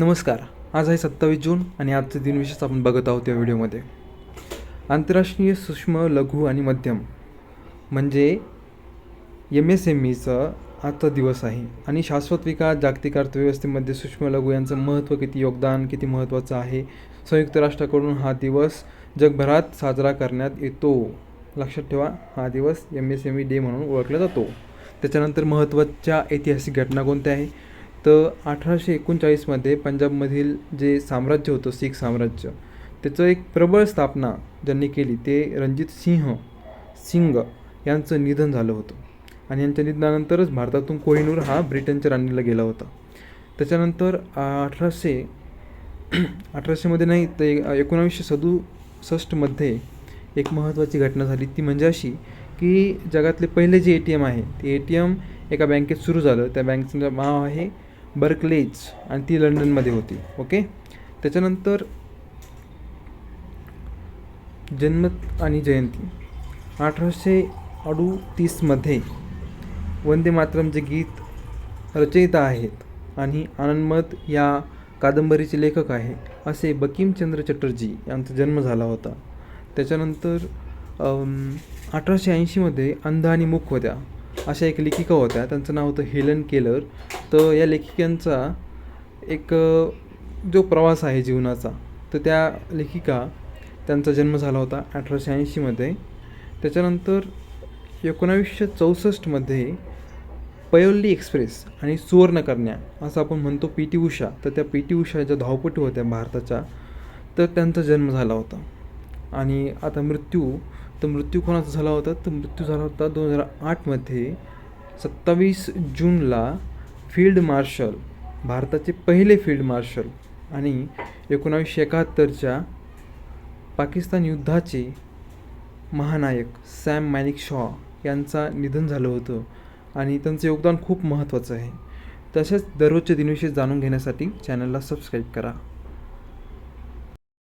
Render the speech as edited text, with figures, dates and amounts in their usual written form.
नमस्कार. आज आहे 27 जून आणि आजचे दिनविशेष आपण बघत आहोत या व्हिडिओमध्ये. आंतरराष्ट्रीय सूक्ष्म, लघु आणि मध्यम म्हणजे MSMEचा आजचा दिवस आहे आणि शाश्वत विकास, जागतिक अर्थव्यवस्थेमध्ये सूक्ष्म लघु यांचं महत्त्व, योगदान किती महत्त्वाचं आहे. संयुक्त राष्ट्राकडून हा दिवस जगभरात साजरा करण्यात येतो. लक्षात ठेवा, हा दिवस MSME डे म्हणून ओळखला जातो. त्याच्यानंतर महत्त्वाच्या ऐतिहासिक घटना कोणत्या आहे तर 1839मध्ये पंजाबमधील जे साम्राज्य होतं, शीख साम्राज्य, त्याचं एक प्रबळ स्थापना ज्यांनी केली ते रणजित सिंग यांचं निधन झालं होतं आणि यांच्या निधनानंतरच भारतातून कोहिनूर हा ब्रिटनच्या राणीला गेला होता. त्याच्यानंतर 1800मध्ये नाही तर 1967मध्ये एक महत्त्वाची घटना झाली. ती म्हणजे अशी की जगातले पहिले जे ATM आहे ते ATM एका बँकेत सुरू झालं. त्या बँकेचं नाव आहे बर्कलेज आणि ती लंडनमध्ये होती. ओके. त्याच्यानंतर जन्म आणि जयंती 1838मध्ये वंदे मातरम जे गीत रचयिता आहेत आणि आनंदमठ या कादंबरीचे लेखक आहे असे बंकिमचंद्र चटर्जी यांचा जन्म झाला होता. त्याच्यानंतर 1880मध्ये अंध आणि मूक होत्या अशा एक लेखिका होत्या. त्यांचं नाव होतं हेलन केलर. तर या लेखिकांचा एक जो प्रवास आहे जीवनाचा, तर त्या लेखिका त्यांचा जन्म झाला होता 1880मध्ये. त्याच्यानंतर 1964मध्ये पयोल्ली एक्सप्रेस आणि सुवर्णकन्या असं आपण म्हणतो PT उषा, तर त्या PT उषा ज्या धावपटू होत्या भारताच्या, तर त्यांचा जन्म झाला होता. आणि आता मृत्यू कोणाचा झाला होता तर मृत्यू झाला होता 2008मध्ये 27 जूनला फील्ड मार्शल, भारताचे पहिले फील्ड मार्शल आणि 1971च्या पाकिस्तान युद्धाचे महानायक सॅम मॅनेकशॉ यांचा निधन झालं होतं आणि त्यांचं योगदान खूप महत्त्वाचं आहे. तसेच दररोजचे दिनविशेष जाणून घेण्यासाठी चॅनलला सबस्क्राईब करा.